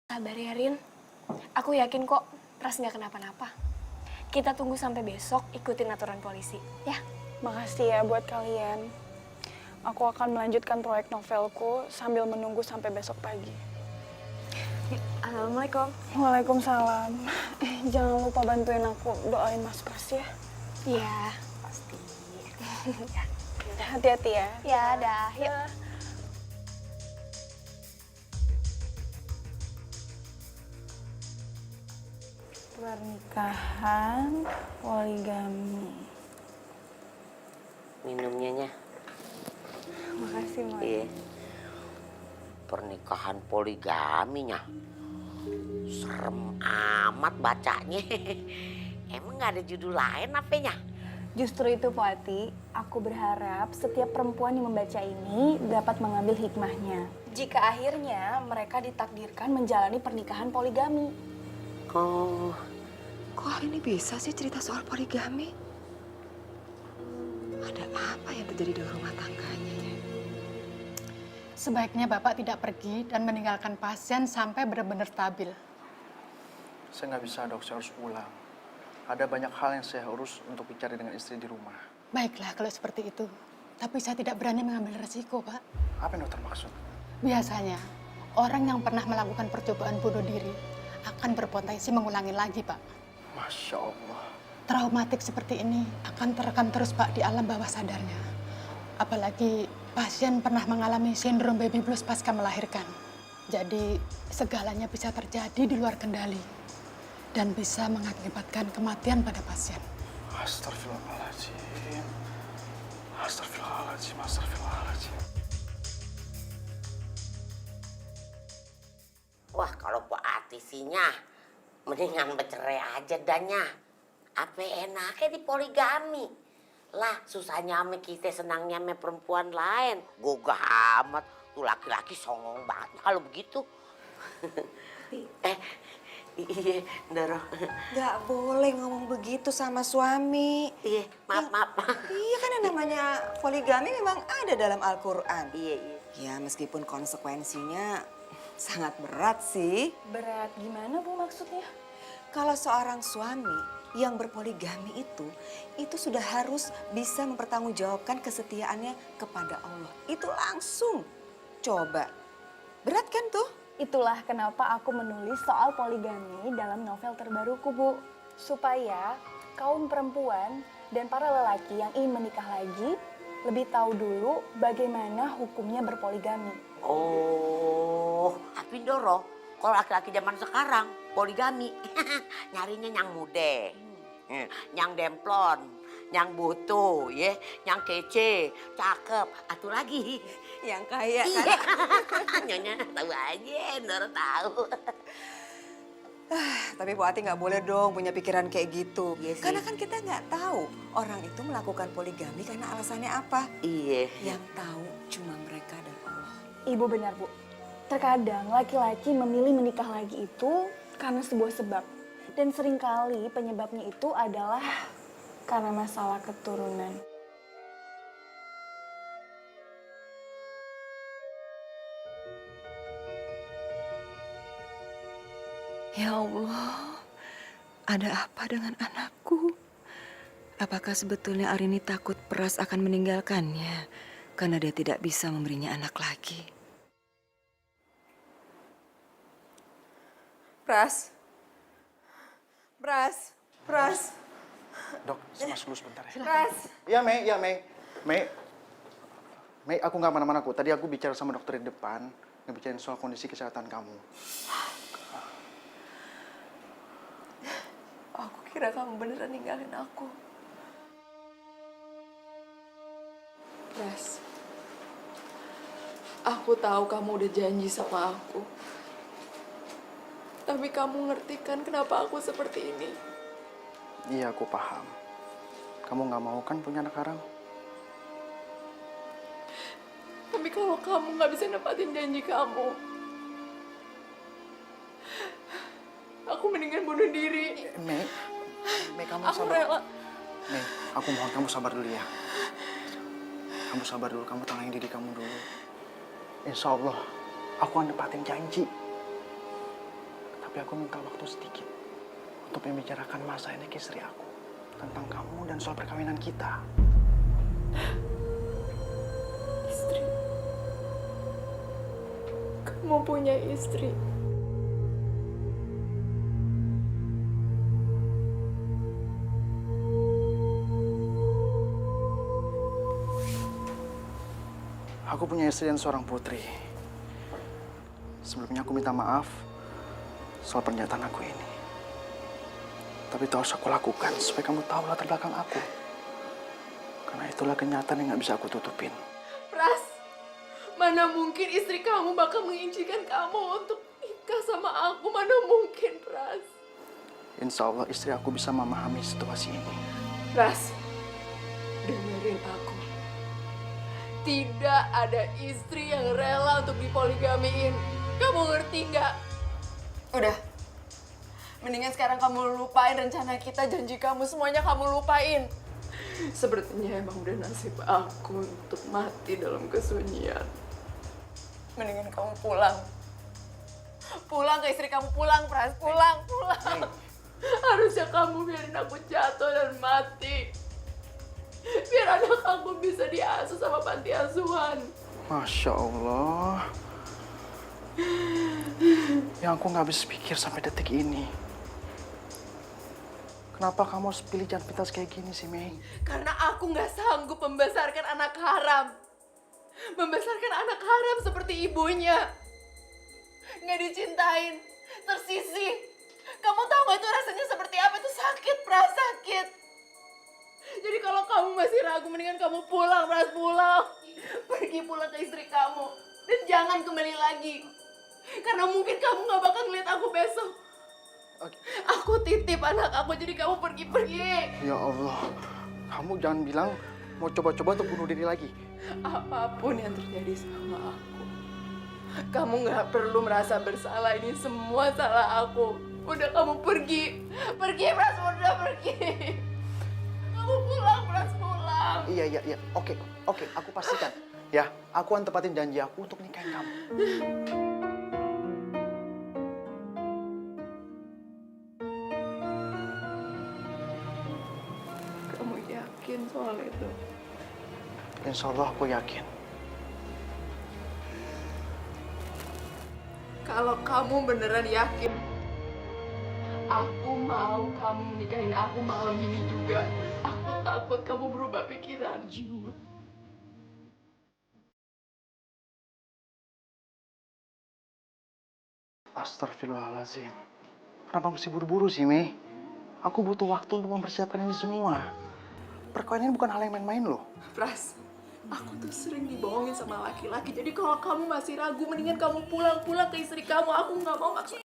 Sabar ya, Rin. Aku yakin kok Pras nggak kenapa-napa. Kita tunggu sampai besok ikutin aturan polisi, ya? Makasih ya buat kalian. Aku akan melanjutkan proyek novelku sambil menunggu sampai besok pagi. Assalamualaikum. Waalaikumsalam. Jangan lupa bantuin aku doain Mas Pras ya. Iya, pasti. Hati-hati ya. Ya, dah. Yuk. Pernikahan poligami. Minumnya nya. Makasih, Moy. Iya. Pernikahan poligaminya. Serem amat bacanya. Emang gak ada judul lain apanya? Justru itu, Poati, aku berharap setiap perempuan yang membaca ini dapat mengambil hikmahnya. Jika akhirnya mereka ditakdirkan menjalani pernikahan poligami. Oh, Kok ini bisa sih cerita soal poligami? Ada apa yang terjadi dalam rumah tangganya ya? Sebaiknya Bapak tidak pergi dan meninggalkan pasien sampai benar-benar stabil. Saya nggak bisa, dok. Saya harus pulang. Ada banyak hal yang saya urus untuk bicara dengan istri di rumah. Baiklah kalau seperti itu. Tapi saya tidak berani mengambil resiko, Pak. Apa yang dokter maksud? Biasanya, orang yang pernah melakukan percobaan bunuh diri akan berpotensi mengulangi lagi, Pak. Masya Allah. Traumatik seperti ini akan terekam terus, Pak, di alam bawah sadarnya. Apalagi pasien pernah mengalami sindrom baby blues pasca melahirkan. Jadi, segalanya bisa terjadi di luar kendali dan bisa mengakibatkan kematian pada pasien. Astagfirullahaladzim. Astagfirullahaladzim. Astagfirullahaladzim. wah kalau Pak Atisinya mendingan bercerai aja danya. Apa enaknya di poligami? Lah susahnya ame kita, senangnya ame perempuan lain. Gogah amat. Tuh laki-laki songong banget kalau begitu. Iya, Ndoro. Gak boleh ngomong begitu sama suami. Iya, maaf. Iya kan yang namanya poligami memang ada dalam Al-Quran. Iya. Ya meskipun konsekuensinya sangat berat sih. Berat gimana, Bu, maksudnya? Kalau seorang suami yang berpoligami itu sudah harus bisa mempertanggungjawabkan kesetiaannya kepada Allah. Itu langsung. Coba, berat kan tuh? Itulah kenapa aku menulis soal poligami dalam novel terbaruku, Bu. Supaya kaum perempuan dan para lelaki yang ingin menikah lagi lebih tahu dulu bagaimana hukumnya berpoligami. Oh, tapi Ndoro, kalau laki-laki zaman sekarang poligami, nyarinya yang muda, yang demplon, yang butuh, ya, yang kece, cakep, atuh lagi. Yang kaya kan? Iya, nyonya tahu aja, Ndoro tahu. Tapi Bu Ati nggak boleh dong punya pikiran kayak gitu. Iya sih. Karena kan kita nggak tahu orang itu melakukan poligami karena alasannya apa. Iya. Yang tahu cuma mereka dan Allah. Ibu benar, Bu. Terkadang laki-laki memilih menikah lagi itu karena sebuah sebab. Dan seringkali penyebabnya itu adalah karena masalah keturunan. Ya Allah, ada apa dengan anakku? Apakah sebetulnya Arini takut Pras akan meninggalkannya karena dia tidak bisa memberinya anak lagi? Pras. Dok, saya masuk dulu sebentar ya. Pras. Iya, Mei. Mei, aku nggak mana-mana kok. Tadi aku bicara sama dokter di depan, ngebicarain soal kondisi kesehatan kamu. Aku kira kamu beneran ninggalin aku. Pras, aku tahu kamu udah janji sama aku. Tapi kamu ngerti kan kenapa aku seperti ini? Iya, aku paham. Kamu nggak mau kan punya anak haram? Tapi kalau kamu nggak bisa nepatin janji kamu, aku mendingan bunuh diri. Mei, kamu Aku sabar. rela. Mei, aku mohon kamu sabar dulu ya. Kamu sabar dulu, kamu tenangin diri kamu dulu. Insya Allah, aku akan nepatin janji. Tapi aku minta waktu sedikit untuk membicarakan masa ini ke istri aku. Tentang kamu dan soal perkawinan kita. Istri. Kamu punya istri. Aku punya istri dan seorang putri. Sebelumnya aku minta maaf soal pernyataan aku ini. Tapi itu harus aku lakukan supaya kamu tahu latar belakang aku. Karena itulah kenyataan yang gak bisa aku tutupin. Pras, mana mungkin istri kamu bakal mengizinkan kamu untuk nikah sama aku? Mana mungkin, Pras? Insya Allah istri aku bisa memahami situasi ini. Pras, dengerin aku. Tidak ada istri yang rela untuk dipoligamiin. Kamu ngerti nggak? Udah. Mendingan sekarang kamu lupain rencana kita, janji kamu, semuanya kamu lupain. Sepertinya emang udah nasib aku untuk mati dalam kesunyian. Mendingan kamu pulang. Pulang ke istri kamu, pulang, Pras. Pulang. Harusnya kamu biarin aku jatuh dan mati. Biar anak aku bisa diasuh sama panti asuhan. Masya Allah. Yang aku gak habis pikir sampai detik ini. Kenapa kamu harus pilih jalan pintas kayak gini sih, Mei? Karena aku nggak sanggup membesarkan anak haram. Membesarkan anak haram seperti ibunya. Nggak dicintain, tersisih. Kamu tahu nggak itu rasanya seperti apa? Itu sakit, Pras, sakit. Jadi kalau kamu masih ragu, mendingan kamu pulang, Pras, pulang. Pergi pulang ke istri kamu. Dan jangan kembali lagi. Karena mungkin kamu nggak bakal ngeliat aku besok. Oke. Aku titip anak aku, jadi kamu pergi-pergi. Ya Allah, kamu jangan bilang mau coba-coba untuk bunuh diri lagi. Apapun yang terjadi sama aku, kamu nggak perlu merasa bersalah. Ini semua salah aku. Udah kamu pergi. Pergi, Pras, udah pergi. Kamu pulang, Pras, pulang. Iya. Oke, aku pastikan. Ya, aku akan tepatin janji aku untuk nikahin kamu. Kamu yakin soal itu? Insya Allah aku yakin. Kalau kamu beneran yakin, aku mau kamu nikahin aku malam ini juga. Aku takut kamu berubah pikiran. Astagfirullahaladzim. Kenapa mesti buru-buru sih, Mei? Aku butuh waktu untuk mempersiapkan ini semua. Perkawinan bukan hal yang main-main loh. Pras, aku tuh sering dibohongin sama laki-laki. Jadi kalau kamu masih ragu, mendingan kamu pulang ke istri kamu. Aku nggak mau maksa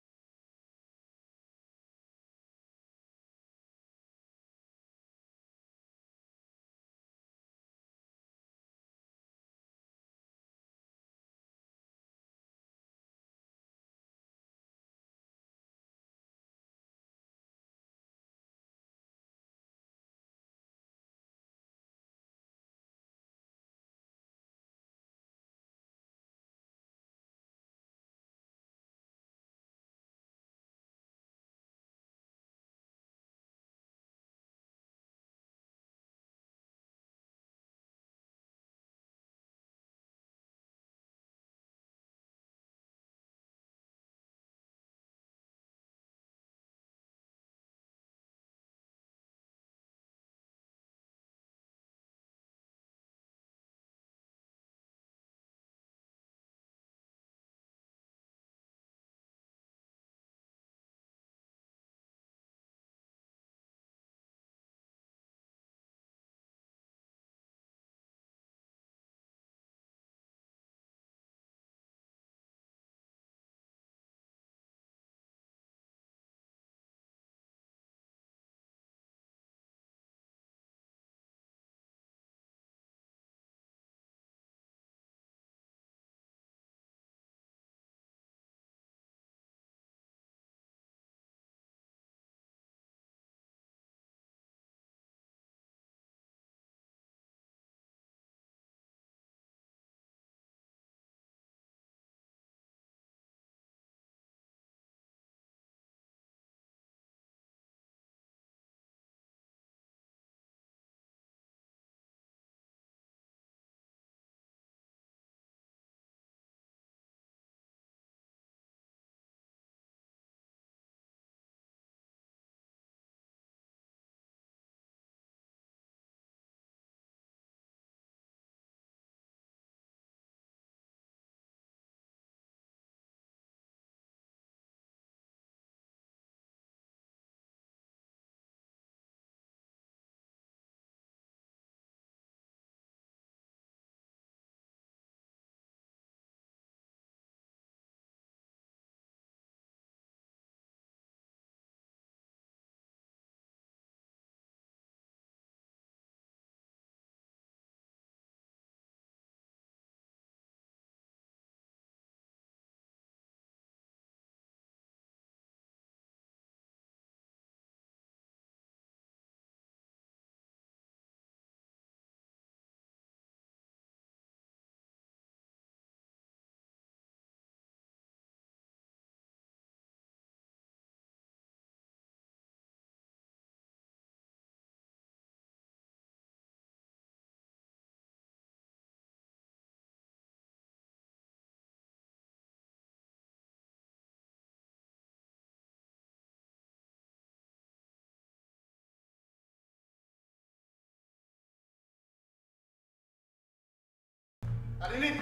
Arini!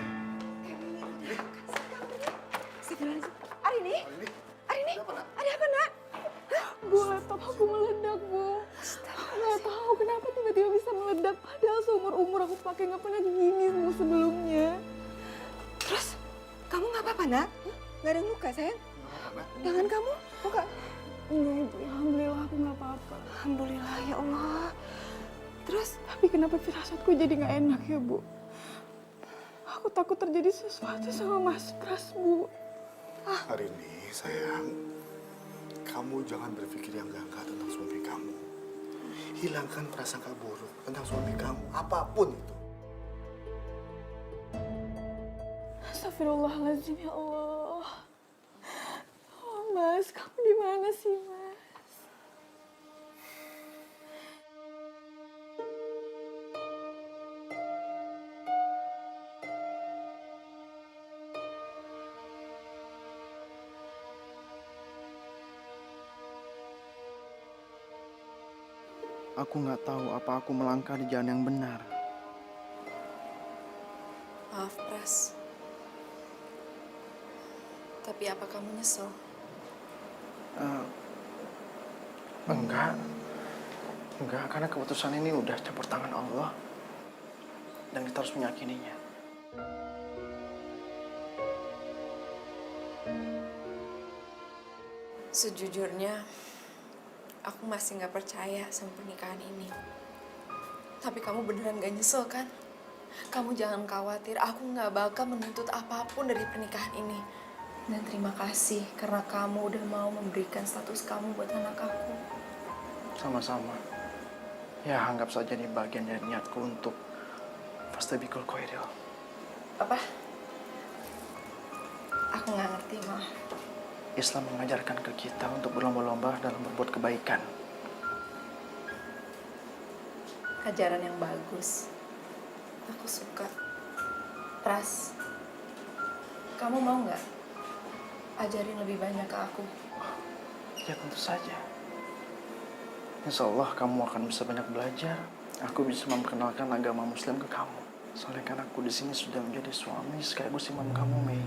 Arini? Arini? Ada apa, Nak? Bu, laptop aku meledak, Bu. Nggak tahu kenapa tiba-tiba bisa meledak. Padahal seumur-umur aku pakai nggak pernah gini Bu sebelumnya. Terus, kamu nggak apa-apa, Nak? Nggak ada yang luka, sayang? Tangan kamu luka? Enggak, Bu. Alhamdulillah aku nggak apa-apa. Alhamdulillah, ya Allah. Terus, Tapi kenapa firasatku jadi nggak enak ya, Bu? Aku takut terjadi sesuatu sama Mas Pras, Bu. Arini, sayang, kamu jangan berpikir yang enggak tentang suami kamu. Hilangkan prasangka buruk tentang suami kamu, apapun itu. Astagfirullahaladzim, ya Allah. Oh, Mas, kamu di mana sih, Mas? Aku nggak tahu apa aku melangkah di jalan yang benar. Maaf, Pras. Tapi apa kamu nyesel? Enggak. Enggak, karena keputusan ini udah campur tangan Allah. Dan kita harus meyakininya. Sejujurnya, aku masih nggak percaya sama pernikahan ini. Tapi kamu beneran gak nyesel kan? Kamu jangan khawatir, aku nggak bakal menuntut apapun dari pernikahan ini. Dan terima kasih karena kamu udah mau memberikan status kamu buat anak aku. Sama-sama. Ya, anggap saja ini bagian dari niatku untuk fastabikul khairil. Apa? Aku nggak ngerti, Ma. Islam mengajarkan ke kita untuk berlomba-lomba dalam berbuat kebaikan. Ajaran yang bagus. Aku suka. Pras, kamu mau nggak ajarin lebih banyak ke aku? Ya tentu saja. Insya Allah kamu akan bisa banyak belajar. Aku bisa memperkenalkan agama Muslim ke kamu. Soalnya kan aku di sini sudah menjadi suami sekaligus imam kamu, Mei.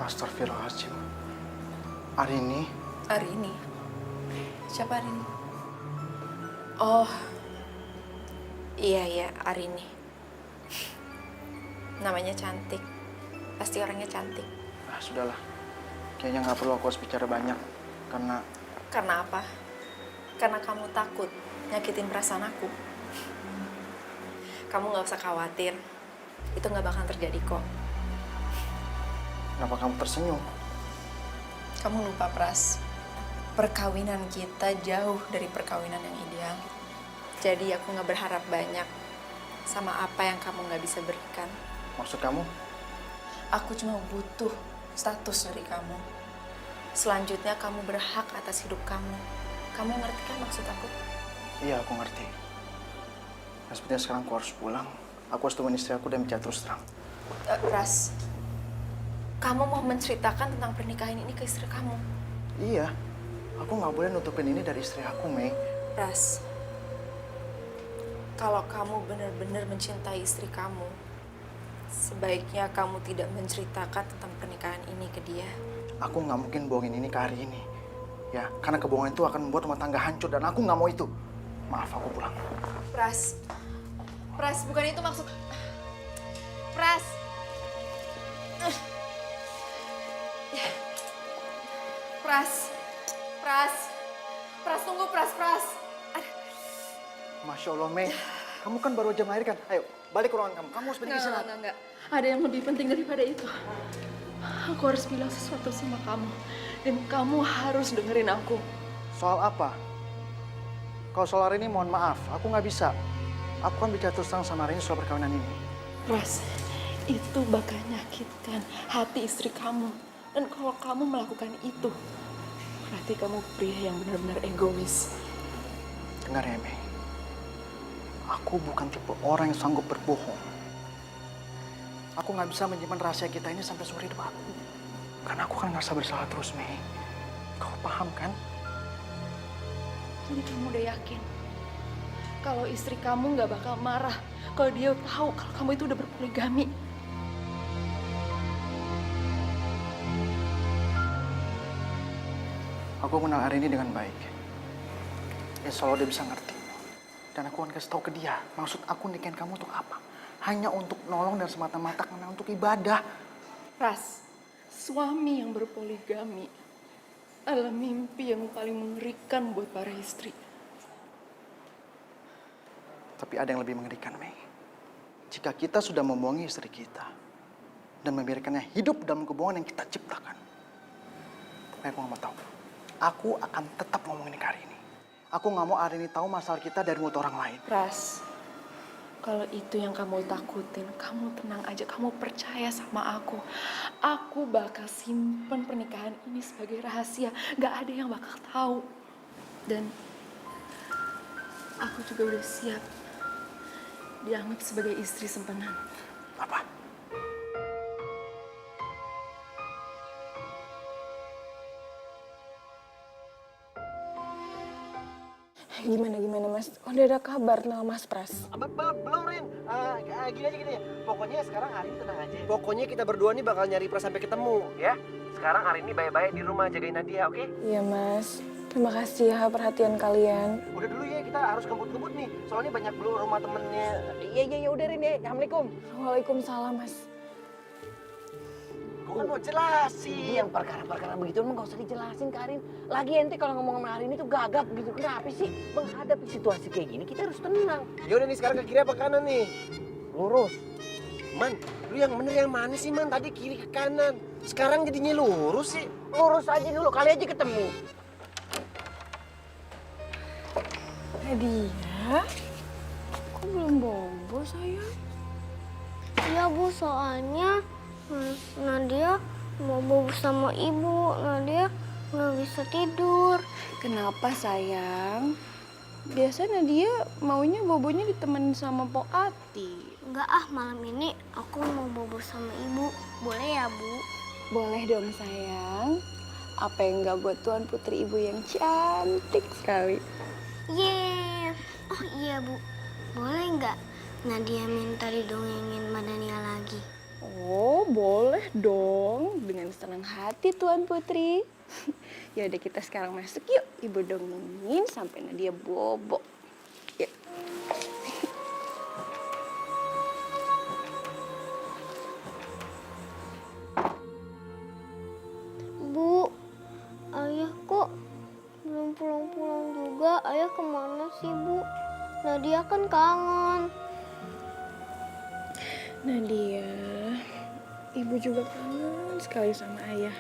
Astagfirullahaladzim. Arini, Arini? Siapa Arini? Oh, iya, Arini. Namanya cantik. Pasti orangnya cantik. Sudahlah. Kayaknya nggak perlu aku harus bicara banyak. Karena Karena apa? Karena kamu takut nyakitin perasaan aku. Kamu nggak usah khawatir. Itu nggak bakal terjadi kok. kenapa kamu tersenyum? Kamu lupa, Pras. Perkawinan kita jauh dari perkawinan yang ideal. Jadi aku nggak berharap banyak sama apa yang kamu nggak bisa berikan. Maksud kamu? Aku cuma butuh status dari kamu. Selanjutnya kamu berhak atas hidup kamu. Kamu ngerti kan maksud aku? Iya, aku ngerti. Nah, sepertinya sekarang aku harus pulang. Aku harus temuin istri aku dan bicara terus terang. Pras, kamu mau menceritakan tentang pernikahan ini ke istri kamu? Iya, aku nggak boleh nutupin ini dari istri aku, Mei. Pras, kalau kamu benar-benar mencintai istri kamu, sebaiknya kamu tidak menceritakan tentang pernikahan ini ke dia. Aku nggak mungkin bohongin ini ke hari ini. Ya, karena kebohongan itu akan membuat rumah tangga hancur dan aku nggak mau itu. Maaf, aku pulang. Pras, bukan itu maksud... Pras. Pras, tunggu, Pras. Masya Allah, Mei. Kamu kan baru aja melahirkan. Ayo, balik ke ruangan kamu. Kamu harus beristirahat. Enggak. Ada yang lebih penting daripada itu. Aku harus bilang sesuatu sama kamu. Dan kamu harus dengerin aku. Soal apa? Kalau soal hari ini, mohon maaf. Aku nggak bisa. Aku kan bicara terus terang sama Rini soal perkawinan ini. Pras, itu bakal nyakitkan hati istri kamu. Dan kalau kamu melakukan itu, berarti kamu pria yang benar-benar egois. Dengar ya, Mei. Aku bukan tipe orang yang sanggup berbohong. Aku nggak bisa menyimpan rahasia kita ini sampai seumur hidup aku. Karena aku kan ngerasa bersalah terus, Mei. Kau paham kan? Jadi kamu udah yakin kalau istri kamu nggak bakal marah kalau dia tahu kalau kamu itu udah berpoligami? Aku kenal Arini dengan baik. Insya Allah dia bisa ngerti. Dan aku akan kasih tahu ke dia, maksud aku nikahin kamu untuk apa? Hanya untuk nolong dan semata-mata karena untuk ibadah. Ras, suami yang berpoligami adalah mimpi yang paling mengerikan buat para istri. Tapi ada yang lebih mengerikan, Mei. Jika kita sudah membohongi istri kita dan membiarkannya hidup dalam kebohongan yang kita ciptakan. Mei, aku nggak mau tahu. Aku akan tetap ngomongin ke Arini. Aku nggak mau Arini tahu masalah kita dari mulut orang lain. Ras, kalau itu yang kamu takutin, kamu tenang aja, kamu percaya sama aku. Aku bakal simpen pernikahan ini sebagai rahasia, gak ada yang bakal tahu. Dan aku juga udah siap dianggap sebagai istri simpanan. Apa? Gimana Mas? Udah ada kabar tentang Mas Pras? Belum, Rin. Gini aja gini ya. Pokoknya sekarang hari ini tenang aja. Pokoknya kita berdua nih bakal nyari Pras sampai ketemu, ya. Sekarang hari ini baik-baik di rumah jagain Nadia, oke? Iya Mas. Terima kasih ya perhatian kalian. Udah dulu ya, kita harus kebut-kebut nih. Soalnya banyak dulu rumah temennya. Iya, udah Rin ya. Assalamualaikum. Waalaikumsalam Mas. Gue kan mau jelasin. Yang perkara-perkara begitu emang gak usah dijelasin ke Arin. Lagi ente kalau ngomong sama Arin itu gagap gitu. Kenapa sih? Menghadapi situasi kayak gini kita harus tenang. Ya udah nih sekarang ke kiri apa kanan nih? Lurus. Man, lu yang bener yang mana sih Man? Tadi kiri ke kanan. Sekarang jadinya lurus sih. Lurus aja dulu, kali aja ketemu. Nadia, kok belum bobo sayang? Iya Bu, soalnya Nadia mau bobo sama ibu. Nadia nggak bisa tidur. Kenapa sayang? Biasa Nadia maunya bobonya ditemenin sama Po Ati. Enggak malam ini aku mau bobo sama ibu. Boleh ya Bu? Boleh dong sayang. Apa yang enggak buat Tuan Putri Ibu yang cantik sekali. Yeay. Oh iya Bu, boleh nggak Nadia minta didongengin Mbak Dania lagi? Oh, boleh dong. Dengan senang hati Tuan Putri. Ya udah kita sekarang masuk yuk. Ibu dongengin sampai Nadia bobo. Yuk. Bu, ayah kok belum pulang-pulang juga? Ayah kemana sih Bu? Nadia kan kangen. Nadia, ibu juga kangen sekali sama ayah.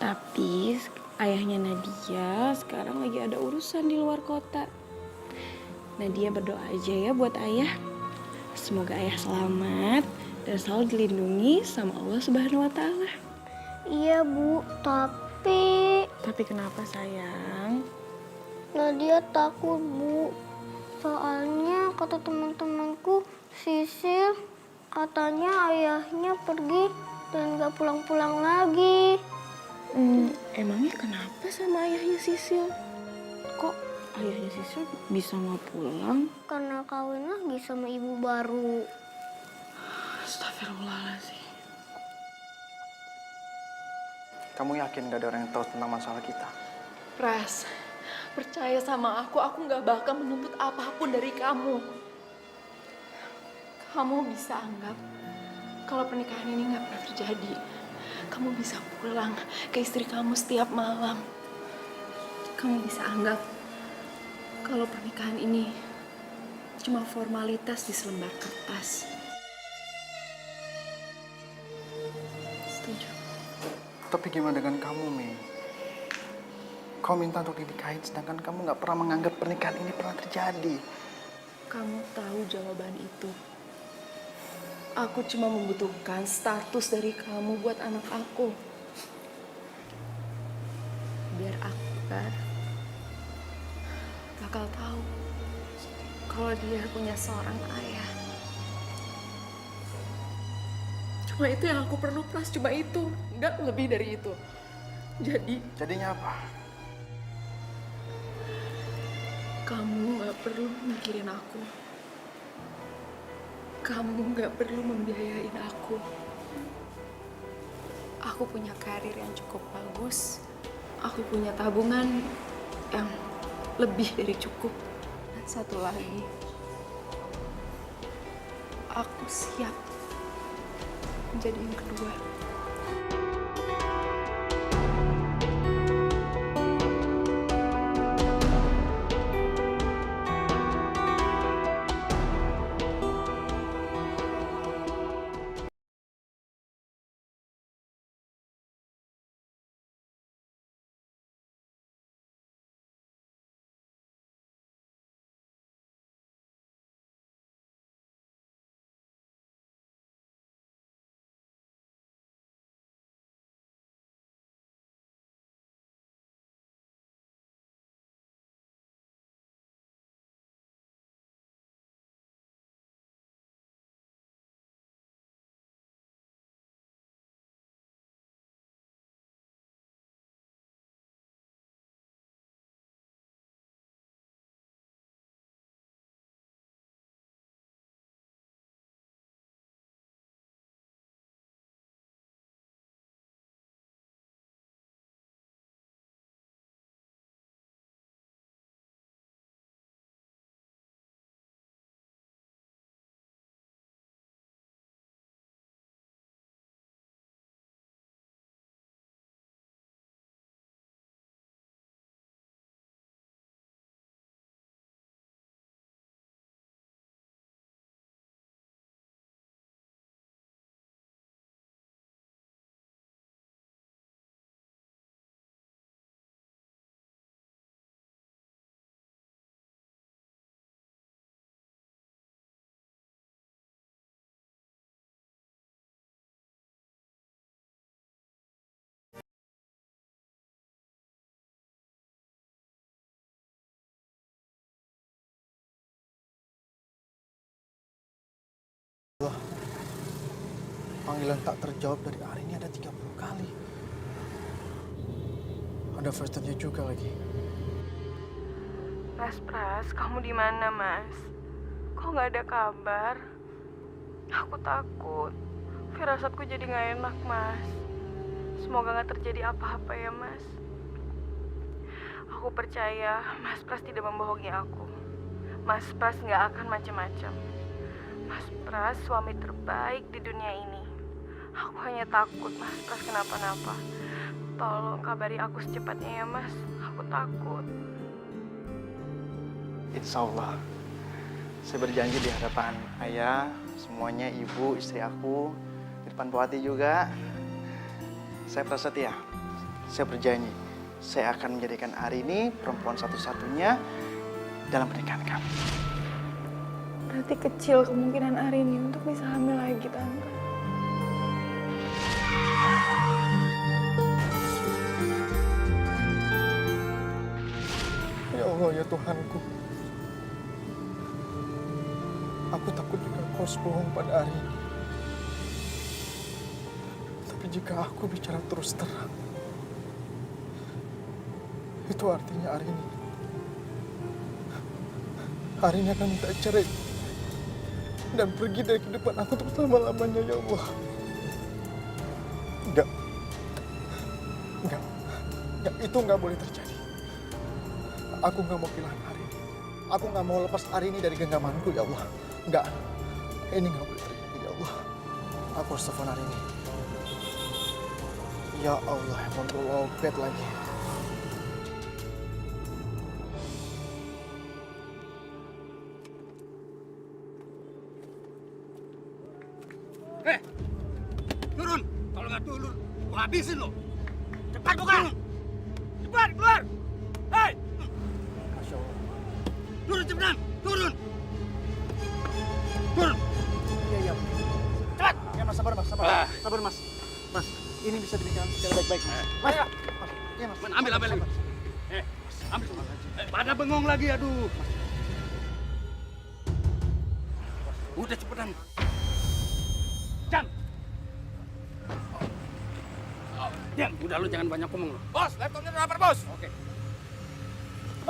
Tapi ayahnya Nadia sekarang lagi ada urusan di luar kota. Nadia berdoa aja ya buat ayah. Semoga ayah selamat dan selalu dilindungi sama Allah Subhanahu wa Ta'ala. Iya Bu, tapi Kenapa sayang? Nadia takut Bu. Soalnya kata teman-temanku, Sisil katanya ayahnya pergi dan gak pulang-pulang lagi. Emangnya kenapa sama ayahnya Sisil? Kok ayahnya Sisil bisa nggak pulang? Karena kawin lagi sama ibu baru. Astagfirullahaladzim. Kamu yakin gak ada orang yang tahu tentang masalah kita? Pras, percaya sama aku nggak bakal menuntut apapun dari kamu. Kamu bisa anggap kalau pernikahan ini nggak pernah terjadi. Kamu bisa pulang ke istri kamu setiap malam. Kamu bisa anggap kalau pernikahan ini cuma formalitas di selembar kertas. Setuju? Tapi gimana dengan kamu, Mei? Kau minta untuk dinikahin, sedangkan kamu nggak pernah menganggap pernikahan ini pernah terjadi. Kamu tahu jawaban itu. Aku cuma membutuhkan status dari kamu buat anak aku. Biar aku kan bakal tahu kalau dia punya seorang ayah. Cuma itu yang aku perlu, Pras. Cuma itu. Nggak lebih dari itu. Jadinya Jadinya apa? Kamu gak perlu mikirin aku. Kamu gak perlu membiayain aku. Aku punya karir yang cukup bagus. Aku punya tabungan yang lebih dari cukup. Dan satu lagi, aku siap menjadi yang kedua. Panggilan tak terjawab dari Arini ada 30 kali. Ada voice note-nya juga lagi. Mas Pras, kamu di mana, Mas? Kok nggak ada kabar? Aku takut. Firasatku jadi nggak enak, Mas. Semoga nggak terjadi apa-apa ya, Mas. Aku percaya Mas Pras tidak membohongi aku. Mas Pras nggak akan macam-macam. Mas Pras suami terbaik di dunia ini. Aku hanya takut Mas Pras kenapa-napa. Tolong kabari aku secepatnya ya, Mas. Aku takut. Insya Allah. Saya berjanji di hadapan ayah, semuanya, ibu, istri aku, di depan Bu Ati juga. Saya prasetya. Saya berjanji, saya akan menjadikan Arini perempuan satu-satunya dalam pernikahan kami. Berarti kecil kemungkinan Arini untuk bisa hamil lagi, Tante. Ya Allah, ya Tuhanku. Aku takut jika kau harus bohong pada Arini. Tapi jika aku bicara terus terang, itu artinya Arini akan minta cerai dan pergi dari kehidupan aku untuk selama-lamanya, ya Allah. Enggak, itu enggak boleh terjadi. Aku enggak mau kehilangan Arini. Aku enggak mau lepas Arini dari genggamanku, ya Allah. Enggak, ini enggak boleh terjadi, ya Allah. Aku harus telepon Arini. Ya Allah, handphone lowbat lagi. Turun! Kalau nggak turun, gua habisin lo. Cepat buka! Cepat keluar! Hei! Masya Allah. Turun cepetan! Turun! Turun! Iya. Cepat! Ya Mas, sabar Mas, sabar Mas. Mas, ini bisa dibicarakan secara baik-baik Mas. Mas, iya Mas. Ambil lagi. Ambil semua. Pada bengong lagi, aduh. Udah cepetan. Jam. Diam, udah lu jangan banyak ngomong lu. Bos, laptopnya udah lapar, Bos. Oke.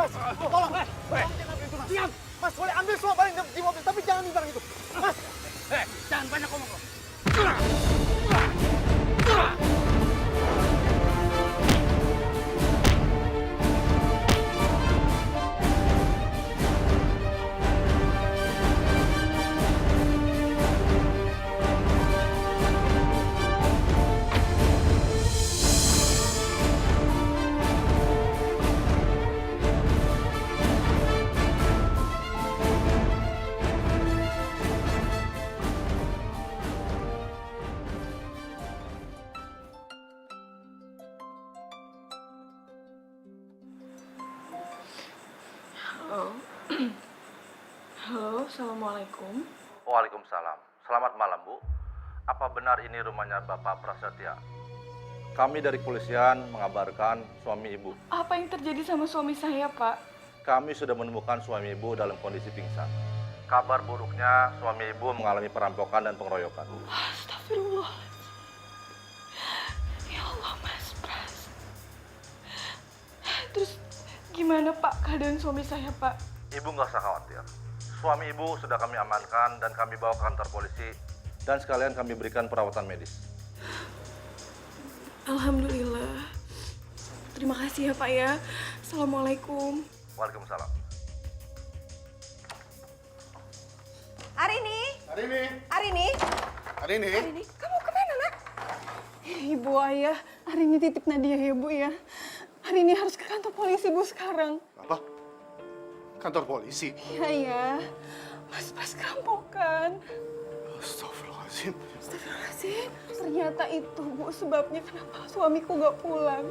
Mas, tolong. Tolong jangan ambil itu, Mas. Diam. Mas, boleh ambil semua barang di mobil, tapi jangan di barang itu. Mas. Jangan banyak ngomong lo. Halo. Halo, Assalamualaikum. Waalaikumsalam. Selamat malam, Bu. Apa benar ini rumahnya Bapak Prasetya? Kami dari kepolisian mengabarkan suami Ibu. Apa yang terjadi sama suami saya, Pak? Kami sudah menemukan suami Ibu dalam kondisi pingsan. Kabar buruknya, suami Ibu mengalami perampokan dan pengeroyokan. Astagfirullahaladzim. Ya Allah, Mas Pras. Terus gimana, Pak, keadaan suami saya, Pak? Ibu nggak usah khawatir. Suami Ibu sudah kami amankan dan kami bawa ke kantor polisi. Dan sekalian kami berikan perawatan medis. Alhamdulillah. Terima kasih ya, Pak ya. Assalamualaikum. Waalaikumsalam. Arini, Arini. Arini, Arini. Arini, kamu kemana, Nak? Ibu, Ayah, hari ini titip Nadia ya, Bu ya. Hari ini harus ke kantor polisi, Bu, sekarang. Apa? Kantor polisi? Iya, ya. Mas Pras kerampokan. Astagfirullahaladzim. Astagfirullahaladzim. Ternyata itu, Bu, sebabnya kenapa suamiku gak pulang.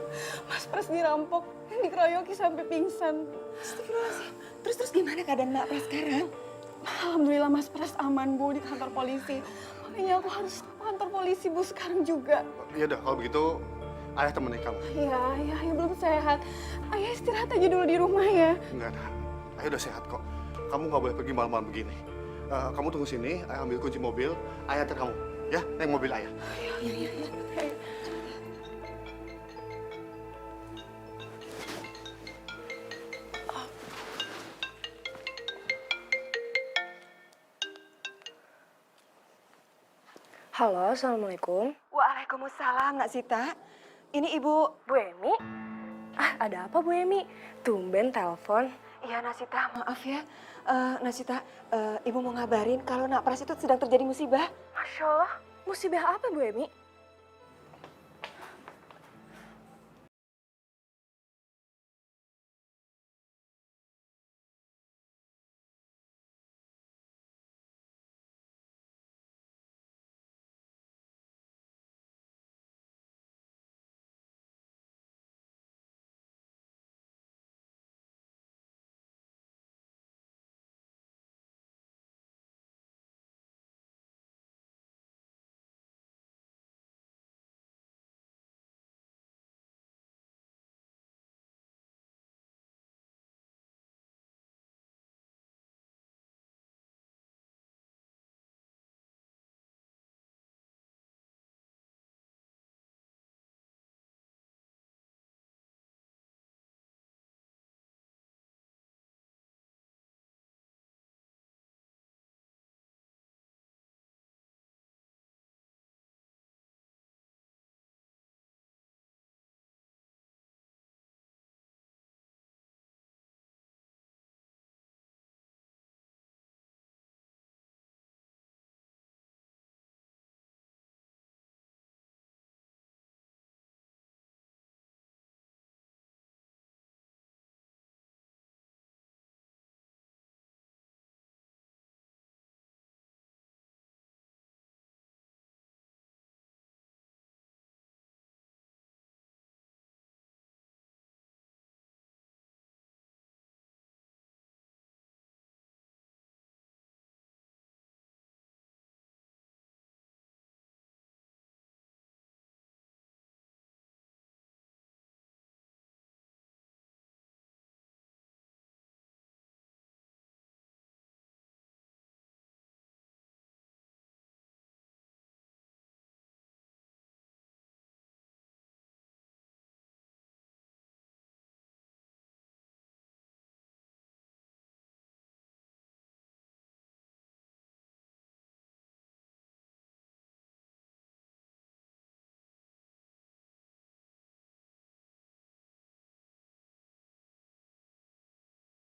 Mas Pras dirampok dan dikeroyoki sampai pingsan. Astagfirullahaladzim. Terus gimana keadaan Mbak Pras sekarang? Alhamdulillah Mas Pras aman, Bu, di kantor polisi. Makanya aku harus ke kantor polisi, Bu, sekarang juga. Ya udah, kalau begitu ayah temenin kamu. Iya, ayah belum sehat. Ayah istirahat aja dulu di rumah ya. Enggak ada. Ayah udah sehat kok. Kamu nggak boleh pergi malam-malam begini. Kamu tunggu sini, ayah ambil kunci mobil, ayah antar kamu. Ya, naik mobil ayah. Iya. Halo, Assalamualaikum. Waalaikumsalam, Nak Sita. Ini Ibu. Bu Emi? Ada apa Bu Emi? Tumben telepon. Iya, Nasita, maaf ya. Nasita, Ibu mau ngabarin kalau Nak Pras itu sedang terjadi musibah. Masya Allah, musibah apa Bu Emi?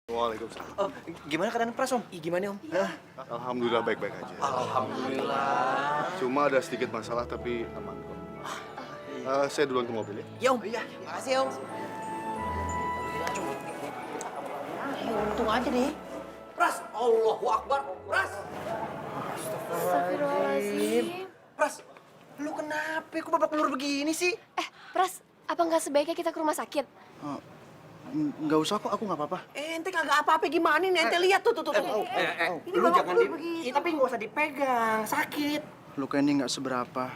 Waalaikumsalam. Oh, gimana keadaan Pras, Om? Gimana, Om? Alhamdulillah baik-baik aja. Alhamdulillah. Cuma ada sedikit masalah tapi aman kok. Saya duluan ke mobil ya. Ya, Om. Iya. Makasih, Om. Untung aja deh. Pras, Allahu Akbar. Pras. Astagfirullahaladzim. Pras, lu kenapa? Kok babak belur begini sih? Pras, apa nggak sebaiknya kita ke rumah sakit? Nggak usah kok, aku nggak apa-apa. Ente kagak apa-apa gimana nih? Ente lihat tuh. Ini lu babak jangan belur begini. Tapi nggak usah dipegang, sakit. Luka ini nggak seberapa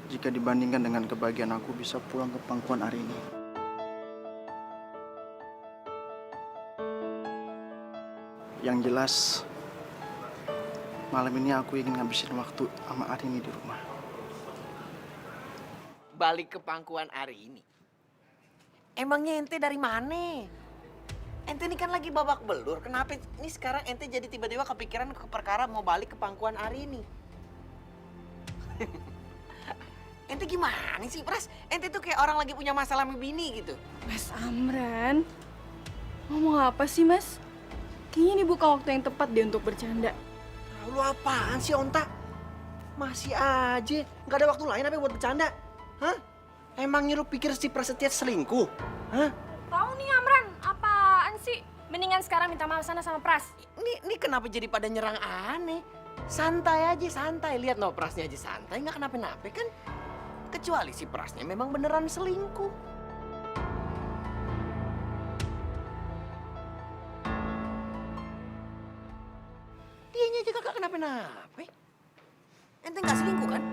jika dibandingkan dengan kebahagiaan aku bisa pulang ke pangkuan hari ini. Yang jelas, malam ini aku ingin ngabisin waktu sama Arini di rumah. Balik ke pangkuan Arini. Emangnya ente dari mana? Ente ini kan lagi babak belur. Kenapa ini sekarang ente jadi tiba-tiba kepikiran ke perkara mau balik ke pangkuan Arini? Ente gimana sih, Pras? Ente tuh kayak orang lagi punya masalah sama bini gitu. Mas Amran, ngomong apa sih Mas? Kayaknya ini bukan waktu yang tepat deh untuk bercanda. Lu apaan sih, Onta? Masih aja. Nggak ada waktu lain apa buat bercanda? Hah? Emangnya lu pikir si Prasetya selingkuh? Hah? Tahu nih Amran, apaan sih? Mendingan sekarang minta maaf sana sama Pras. Ini kenapa jadi pada nyerang aneh? Santai aja, santai. Lihat no, Prasnya aja santai, nggak kenapa-napa kan? Kecuali si Prasnya memang beneran selingkuh. Dianya juga gak kenapa-napa. Ente nggak selingkuh kan?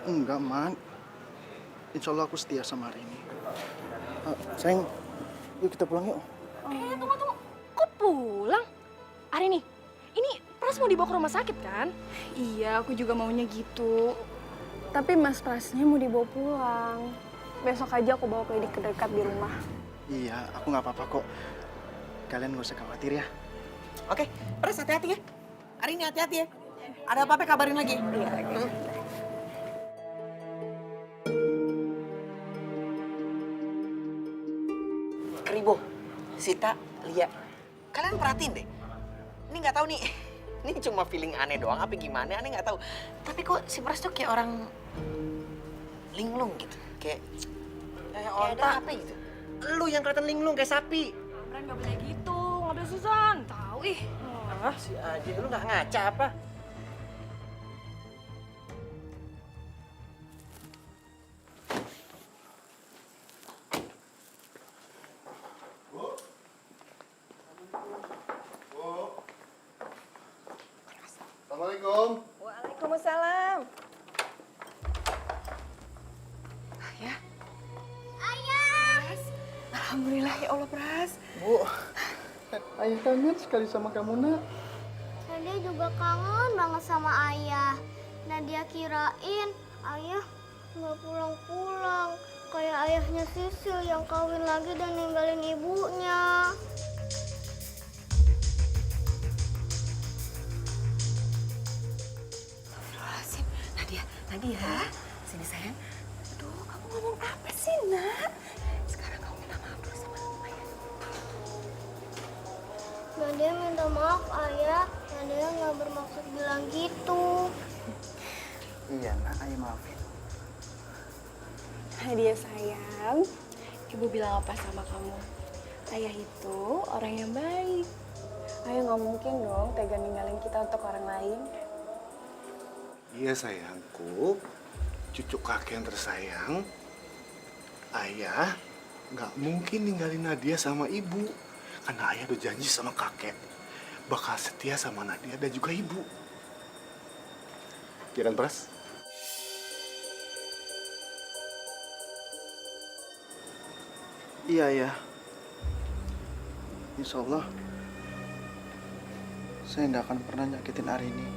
Enggak, Man. Insya Allah aku setia sama Arini. Sayang, yuk kita pulang yuk. Tunggu. Kok pulang? Arini, ini Pras mau dibawa ke rumah sakit kan? Iya, aku juga maunya gitu. Tapi Mas Prasnya mau dibawa pulang. Besok aja aku bawa klinik terdekat di rumah. Iya, aku nggak apa-apa kok. Kalian nggak usah khawatir ya. Oke, Pras hati-hati ya. Arini hati-hati ya. Ada apa-apa kabarin lagi. Iya. Kribo, Sita, Lia, kalian perhatiin deh. Ini nggak tahu nih, ini cuma feeling aneh doang, apa gimana? Aneh nggak tahu. Tapi kok si Pras tuh kayak orang linglung gitu, kayak ada apa gitu. Lu yang kelihatan linglung kayak sapi. Amran nggak boleh gitu, nggak boleh Susan. Tahu ih. Si aja, lu nggak ngaca apa? Assalamualaikum. Waalaikumsalam. Ya. Ayah! Alhamdulillah ya Allah, Pras. Bu, ayah kangen sekali sama kamu, Nak. Nadia juga kangen banget sama ayah. Nadia kirain ayah nggak pulang-pulang. Kayak ayahnya Sisil yang kawin lagi dan ninggalin ibunya. Astagfirullahaladzim. Nadia, sini sayang. Aduh, kamu ngomong apa sih, Nak? Sekarang kamu minta maaf dulu sama ayah. Nadia minta maaf ayah. Nadia nggak bermaksud bilang gitu. Iya, Nak, ayah maafin. Nadia sayang, Ibu bilang apa sama kamu? Ayah itu orang yang baik. Ayah nggak mungkin dong tega ninggalin kita untuk orang lain. Iya sayangku, cucu kakek yang tersayang. Ayah nggak mungkin ninggalin Nadia sama ibu. Karena ayah udah janji sama kakek. Bakal setia sama Nadia dan juga ibu. Iya kan, Pras? Iya, ya. Insya Allah, saya nggak akan pernah nyakitin Arini.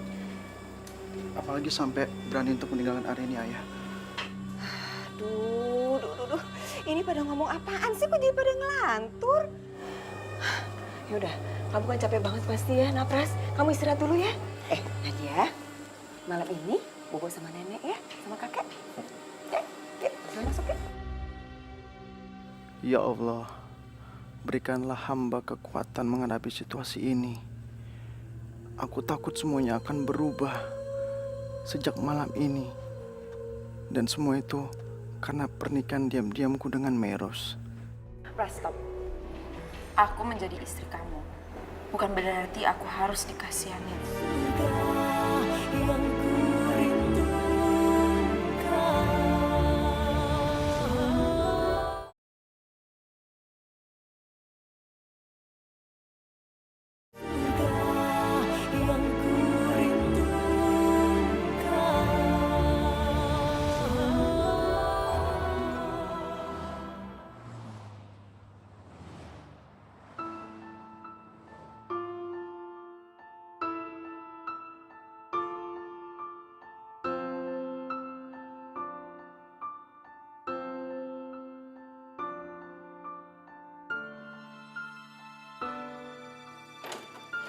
Apalagi sampai berani untuk meninggalkan Arini, ayah. Duh. Ini pada ngomong apaan sih? Kok jadi pada ngelantur? Ya udah, kamu kan capek banget pasti ya, Napras. Kamu istirahat dulu ya. Nadia, malam ini bobo sama nenek ya, sama kakek. Yuk, masuk ya. Ya Allah, berikanlah hamba kekuatan menghadapi situasi ini. Aku takut semuanya akan berubah sejak malam ini. Dan semua itu karena pernikahan diam-diamku dengan Meros. Pras, stop. Aku menjadi istri kamu. Bukan berarti aku harus dikasihani.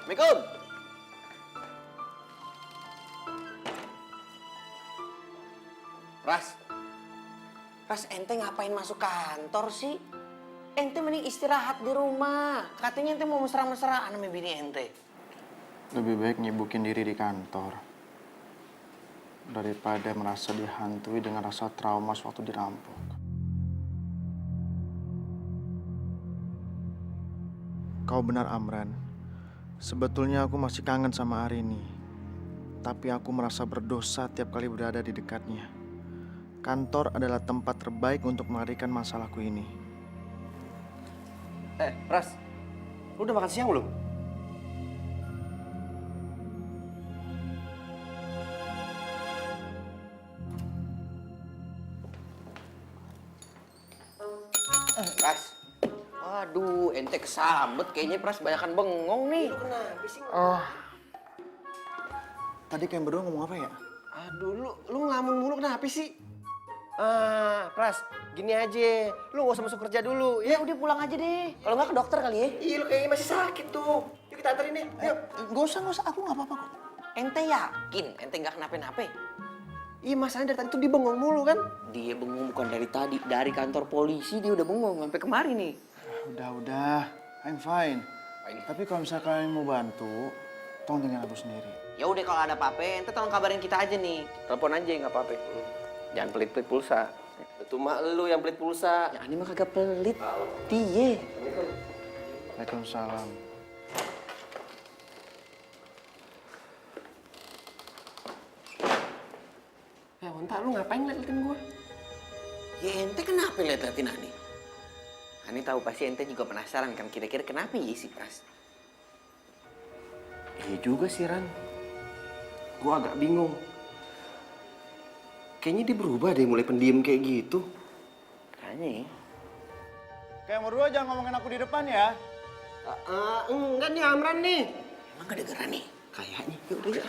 Assalamualaikum. Pras, ente ngapain masuk kantor sih? Ente mending istirahat di rumah. Katanya ente mau mesra-mesraan sama bini ente. Lebih baik nyibukin diri di kantor daripada merasa dihantui dengan rasa trauma sewaktu dirampok. Kau benar, Amran. Sebetulnya aku masih kangen sama Arini. Tapi aku merasa berdosa tiap kali berada di dekatnya. Kantor adalah tempat terbaik untuk melarikan masalahku ini. Pras, lu udah makan siang belum? Pras, aduh, ente kesambet kayaknya. Pras, banyakan bengong nih. Lu kenapa sih? Tadi kalian berdua ngomong apa ya? Aduh, lu ngelamun mulu kenapa sih? Pras, gini aja. Lu gak usah masuk kerja dulu. Ya udah pulang aja deh. Kalau nggak ke dokter kali ya. Iya, lu kayaknya masih sakit tuh. Yuk kita anterin deh. Yuk. Gak usah. Aku gak apa-apa kok. Ente yakin ente nggak kenapa-napa? Iya, masalahnya dari tadi tuh dia bengong mulu kan? Dia bengong bukan dari tadi. Dari kantor polisi dia udah bengong sampai kemari nih. Udah. I'm fine. Tapi kalau misalnya kalian mau bantu, tolong dengan aku sendiri. Ya udah, kalau ada apa-apa, ente tolong kabarin kita aja nih. Telepon aja nggak apa-apa. Jangan pelit-pelit pulsa. Itu mah lu yang pelit pulsa. Ya, ini mah kagak pelit. Dia. Waalaikumsalam. Ya, Onta, lu ngapain liatin gua? Ya, ente kenapa liatin Ani? Ani tahu pasti ente juga penasaran kan, kira-kira kenapa ya si Pras? Iya juga sih, Ran. Gua agak bingung. Kayaknya dia berubah deh, mulai pendiam kayak gitu. Kayaknya ya. Kayak berdua jangan ngomongin aku di depan ya. Enggak nih, Amran nih. Emang kedengeran nih? Kayaknya. Yaudah ya.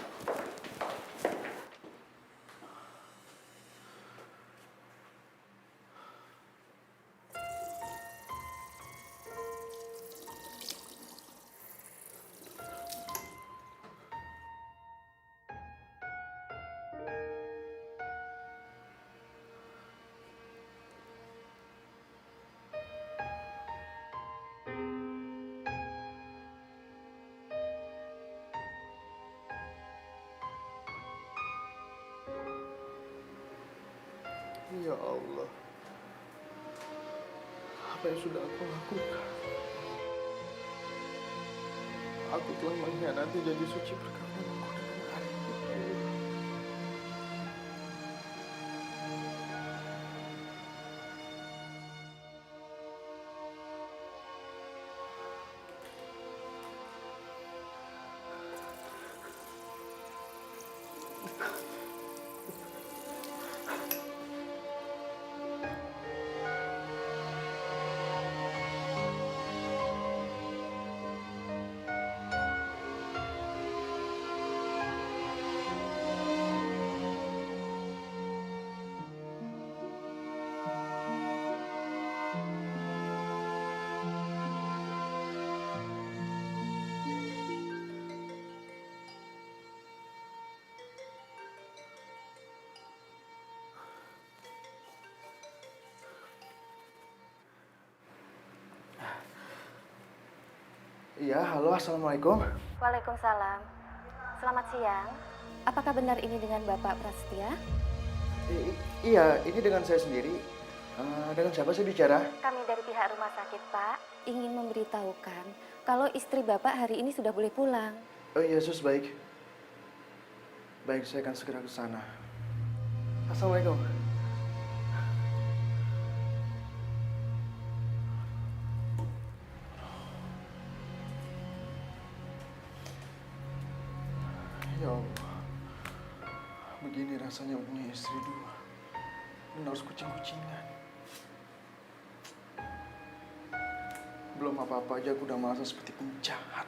Ya Allah, apa yang sudah aku lakukan? Aku telah mengkhianati janji suci perkawinanku dengan Arini. Iya, halo, assalamualaikum. Waalaikumsalam. Selamat siang. Apakah benar ini dengan Bapak Prasetya? Iya, ini dengan saya sendiri. Dengan siapa saya bicara? Kami dari pihak rumah sakit, Pak, ingin memberitahukan kalau istri Bapak hari ini sudah boleh pulang. Oh iya, sus, baik. Baik, saya akan segera ke sana. Assalamualaikum. Ya Allah, begini rasanya punya istri dua. Dan harus kucing-kucingan. Belum apa-apa aja aku udah merasa seperti penjahat.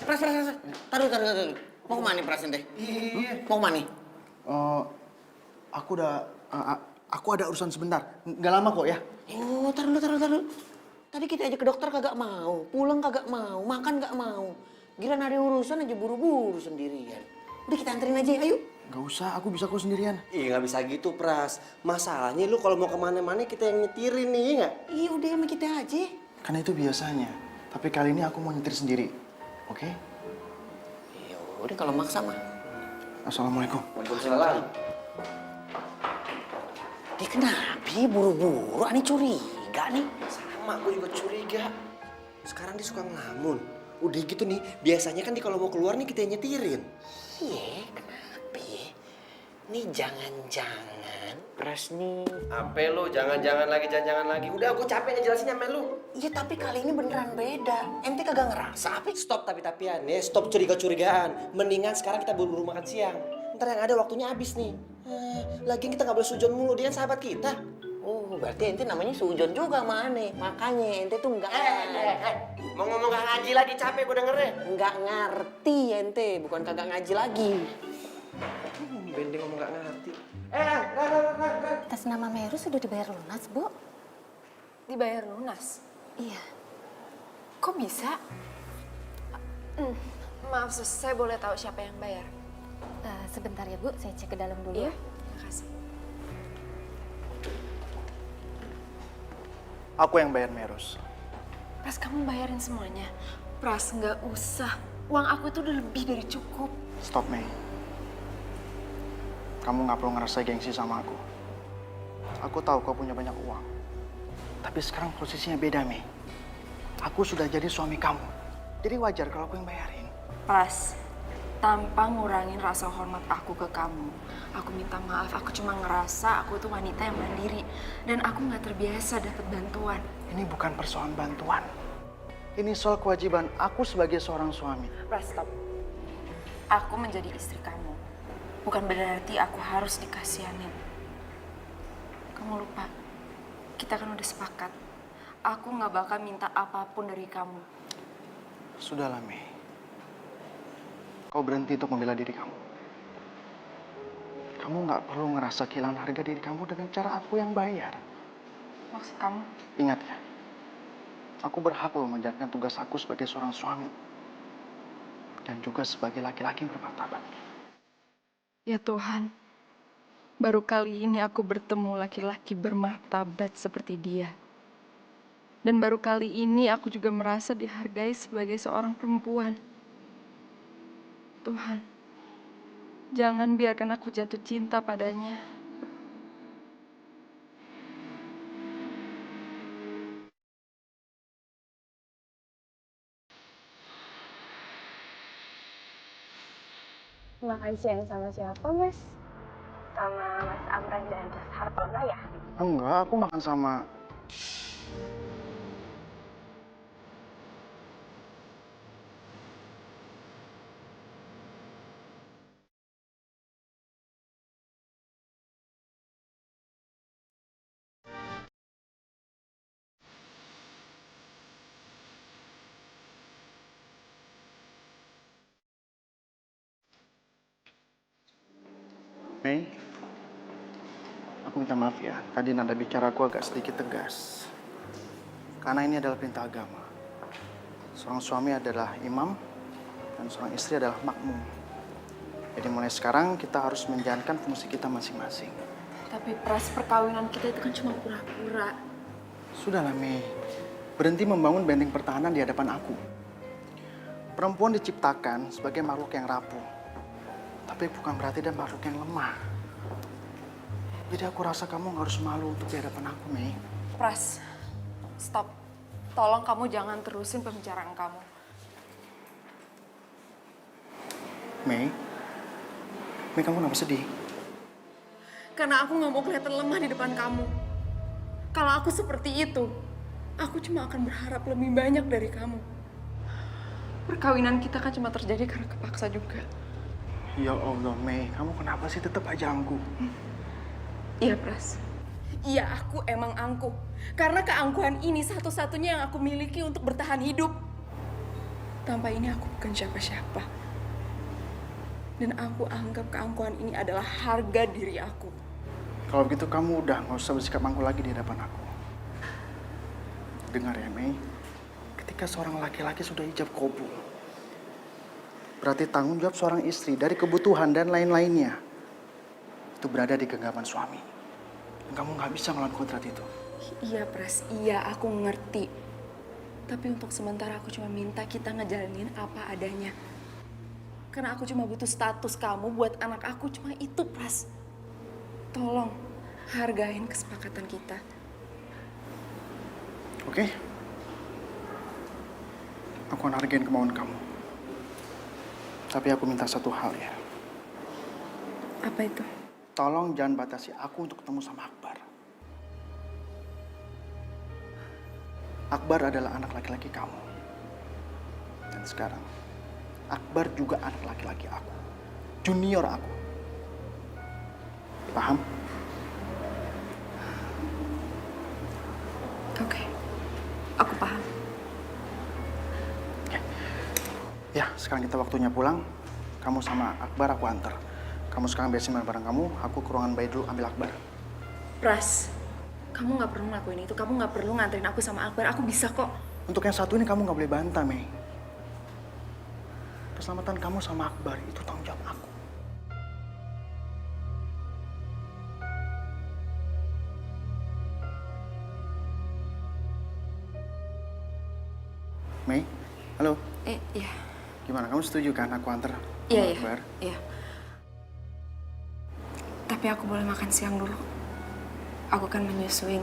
Pras. Taruh. Mau kemana Pras ente? Mau kemana? Aku ada urusan sebentar. Nggak lama kok ya. Oh, taruh. Tadi kita aja ke dokter kagak mau, pulang kagak mau, makan kagak mau. Giliran ada urusan aja buru-buru sendirian. Udah kita anterin aja, ayo. Nggak usah, aku bisa kok sendirian. Iya nggak bisa gitu Pras. Masalahnya lu kalau mau kemana-mana kita yang nyetirin nih, iya nggak? Iya udah sama kita aja. Karena itu biasanya. Tapi kali ini aku mau nyetir sendiri. Oke? Ya udah kalau maksa mah. Assalamualaikum. Waalaikumsalam. Dia kenapa buru-buru? Ani curiga nih. Sama, gue juga curiga. Sekarang dia suka ngelamun. Udah gitu nih, biasanya kan kalau mau keluar nih kita yang nyetirin. Iya, kenapa ya? Nih jangan-jangan Pras nih. Apa lu? Jangan-jangan lagi. Udah, gue capek ngejelasin sama lu. Iya tapi kali ini beneran beda. Ente kagak ngerasa apa? Stop tapi-tapian ya, stop curiga-curigaan. Mendingan sekarang kita buru-buru makan siang. Ntar yang ada waktunya habis nih. Lagian kita nggak boleh sujon mulu, dia kan sahabat kita. Oh, berarti ente namanya sujon juga sama aneh. Makanya ente tuh nggak Mau ngomong gak ngaji lagi, capek gue dengernya. nggak ngerti ente, bukan kagak ngaji lagi. Bending ngomong gak ngerti. Atas nama Meru sudah dibayar lunas, Bu. Dibayar lunas? Iya. Kok bisa? Maaf sus, saya boleh tahu siapa yang bayar? Sebentar ya, Bu. Saya cek ke dalam dulu. Iya, makasih. Aku yang bayar Meros. Pras, kamu bayarin semuanya. Pras, nggak usah. Uang aku itu udah lebih dari cukup. Stop, Mei. Kamu nggak perlu ngerasa gengsi sama aku. Aku tahu kau punya banyak uang. Tapi sekarang posisinya beda, Mei. Aku sudah jadi suami kamu. Jadi wajar kalau aku yang bayarin. Pras, tanpa ngurangin rasa hormat aku ke kamu, aku minta maaf. Aku cuma ngerasa aku tuh wanita yang mandiri. Dan aku nggak terbiasa dapat bantuan. Ini bukan persoalan bantuan. Ini soal kewajiban aku sebagai seorang suami. Pras, stop. Aku menjadi istri kamu. Bukan berarti aku harus dikasihanin. Kamu lupa, kita kan udah sepakat. Aku nggak bakal minta apapun dari kamu. Sudahlah, Mei. Kau berhenti untuk membela diri kamu. Kamu nggak perlu ngerasa kehilangan harga diri kamu dengan cara aku yang bayar. Maksud kamu? Ingat ya, aku berhak loh menjalankan tugas aku sebagai seorang suami. Dan juga sebagai laki-laki yang bermartabat. Ya Tuhan, baru kali ini aku bertemu laki-laki bermartabat seperti dia. Dan baru kali ini aku juga merasa dihargai sebagai seorang perempuan. Tuhan, jangan biarkan aku jatuh cinta padanya. Makan siang sama siapa, Mas? Sama Mas Amran dan Mas Hartono ya? Enggak, aku makan sama... Mei, aku minta maaf ya. Tadi nada bicaraku agak sedikit tegas. Karena ini adalah perintah agama. Seorang suami adalah imam dan seorang istri adalah makmum. Jadi mulai sekarang kita harus menjalankan fungsi kita masing-masing. Tapi Pras, perkawinan kita itu kan cuma pura-pura. Sudahlah, Mei. Berhenti membangun benteng pertahanan di hadapan aku. Perempuan diciptakan sebagai makhluk yang rapuh. Tapi bukan berarti dia makhluk yang lemah. Jadi aku rasa kamu nggak harus malu untuk di hadapan aku, Mei. Pras, stop. Tolong kamu jangan terusin pembicaraan kamu. Mei, kamu kenapa sedih? Karena aku nggak mau kelihatan lemah di depan kamu. Kalau aku seperti itu, aku cuma akan berharap lebih banyak dari kamu. Perkawinan kita kan cuma terjadi karena kepaksa juga. Ya Allah, Mei, kamu kenapa sih tetap aja angkuh? Iya, Pras. Iya, aku emang angkuh. Karena keangkuhan ini satu-satunya yang aku miliki untuk bertahan hidup. Tanpa ini aku bukan siapa-siapa. Dan aku anggap keangkuhan ini adalah harga diri aku. Kalau begitu kamu udah nggak usah bersikap angkuh lagi di hadapan aku. Dengar ya, Mei. Ketika seorang laki-laki sudah ijab kabul, berarti tanggung jawab seorang istri dari kebutuhan dan lain-lainnya itu berada di genggaman suami. Dan kamu nggak bisa melawan kodrat itu. Iya, Pras. Iya, aku ngerti. Tapi untuk sementara aku cuma minta kita ngejalanin apa adanya. Karena aku cuma butuh status kamu buat anak aku, cuma itu, Pras. Tolong, hargain kesepakatan kita. Oke? Aku akan hargain kemauan kamu. Tapi aku minta satu hal ya. Apa itu? Tolong jangan batasi aku untuk ketemu sama Akbar. Akbar adalah anak laki-laki kamu. Dan sekarang, Akbar juga anak laki-laki aku. Junior aku. Paham? Oke. Aku paham. Ya, sekarang kita waktunya pulang. Kamu sama Akbar aku antar. Kamu sekarang beresin barang kamu, aku ke ruangan bayi dulu ambil Akbar. Pras, kamu nggak perlu ngelakuin itu. Kamu nggak perlu nganterin aku sama Akbar. Aku bisa kok. Untuk yang satu ini kamu nggak boleh bantah, Mei. Keselamatan kamu sama Akbar itu tanggung jawab aku. Mei, halo. Iya. Gimana, kamu setuju kan aku antar Iya, Akbar? Iya. Tapi aku boleh makan siang dulu. Aku kan menyusuin,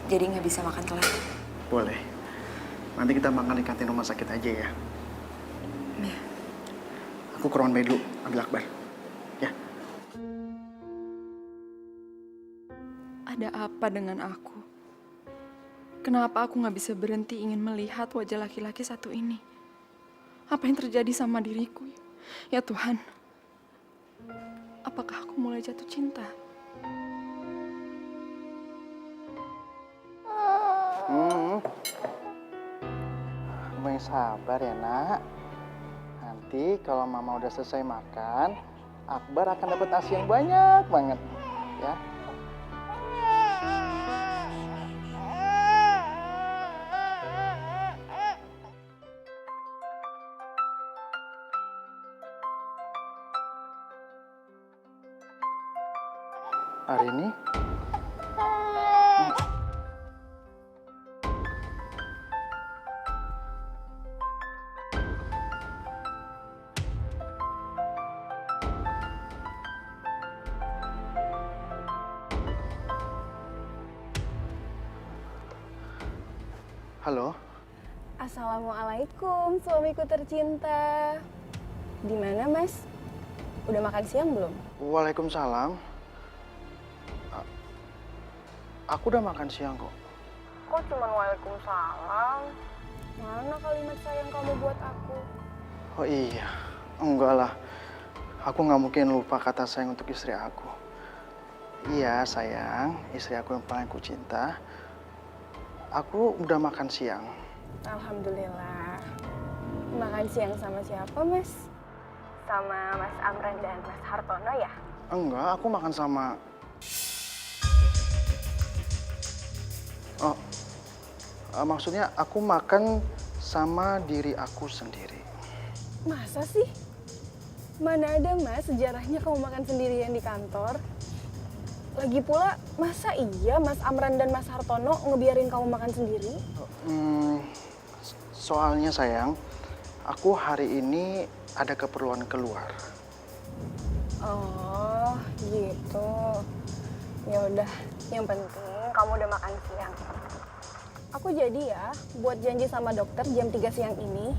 jadi nggak bisa makan telat. Boleh. Nanti kita makan di kantin rumah sakit aja ya. Iya. Aku ke ruangan bayi dulu, ambil Akbar. Ya. Ada apa dengan aku? Kenapa aku nggak bisa berhenti ingin melihat wajah laki-laki satu ini? Apa yang terjadi sama diriku? Ya Tuhan, apakah aku mulai jatuh cinta? Kamu yang sabar ya, Nak. Nanti kalau Mama udah selesai makan, Akbar akan dapat ASI yang banyak banget. Ya. Hari ini halo. Assalamualaikum, suamiku tercinta. Di mana, Mas? Udah makan siang belum? Waalaikumsalam. Aku udah makan siang kok. Kok cuma waalaikumsalam? Mana kalimat sayang kamu buat aku? Oh iya, enggak lah. Aku nggak mungkin lupa kata sayang untuk istri aku. Iya sayang, istri aku yang paling aku cinta. Aku udah makan siang. Alhamdulillah. Makan siang sama siapa, Mas? Sama Mas Amran dan Mas Hartono ya? Enggak, aku makan sama... Oh, maksudnya aku makan sama diri aku sendiri. Masa sih? Mana ada Mas sejarahnya kamu makan sendirian di kantor. Lagi pula, masa iya Mas Amran dan Mas Hartono ngebiarin kamu makan sendiri? Soalnya sayang, aku hari ini ada keperluan keluar. Oh, gitu. Ya udah, yang penting kamu udah makan siang. Aku jadi ya, buat janji sama dokter jam 3 siang ini.